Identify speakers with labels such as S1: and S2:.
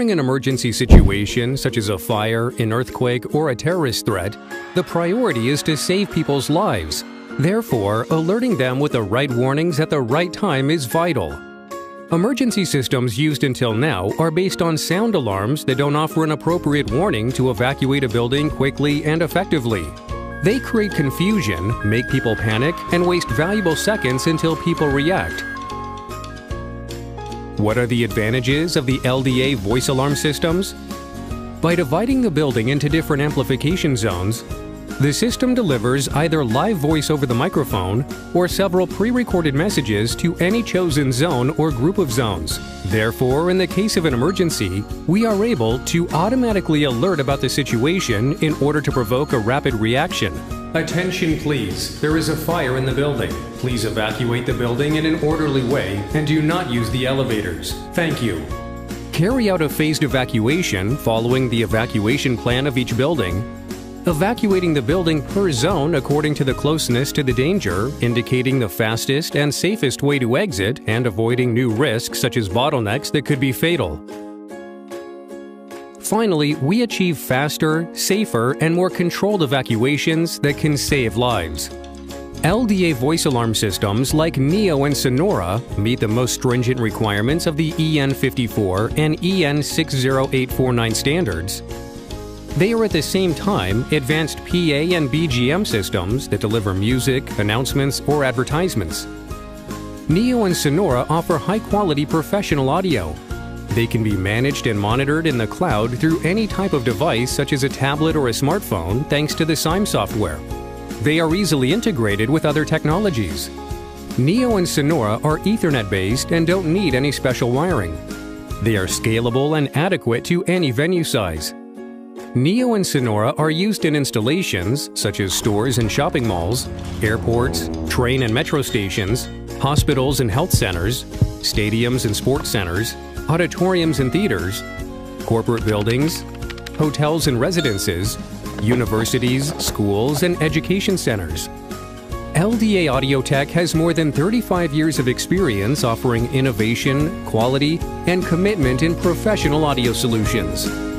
S1: During an emergency situation, such as a fire, an earthquake, or a terrorist threat, the priority is to save people's lives. Therefore, alerting them with the right warnings at the right time is vital. Emergency systems used until now are based on sound alarms that don't offer an appropriate warning to evacuate a building quickly and effectively. They create confusion, make people panic, and waste valuable seconds until people react. What are the advantages of the LDA voice alarm systems? By dividing the building into different amplification zones, the system delivers either live voice over the microphone or several pre-recorded messages to any chosen zone or group of zones. Therefore, in the case of an emergency, we are able to automatically alert about the situation in order to provoke a rapid reaction. Attention please, there is a fire in the building. Please evacuate the building in an orderly way and do not use the elevators. Thank you. Carry out a phased evacuation following the evacuation plan of each building. Evacuating the building per zone according to the closeness to the danger, indicating the fastest and safest way to exit and avoiding new risks such as bottlenecks that could be fatal. Finally, we achieve faster, safer, and more controlled evacuations that can save lives. LDA voice alarm systems like Neo and Sonora meet the most stringent requirements of the EN54 and EN60849 standards. They are at the same time advanced PA and BGM systems that deliver music, announcements, or advertisements. Neo and Sonora offer high-quality professional audio. They can be managed and monitored in the cloud through any type of device such as a tablet or a smartphone thanks to the SIME software. They are easily integrated with other technologies. Neo and Sonora are Ethernet-based and don't need any special wiring. They are scalable and adequate to any venue size. Neo and Sonora are used in installations such as stores and shopping malls, airports, train and metro stations, hospitals and health centers, stadiums and sports centers, auditoriums and theaters, corporate buildings, hotels and residences, universities, schools, and education centers. LDA Audio Tech has more than 35 years of experience offering innovation, quality, and commitment in professional audio solutions.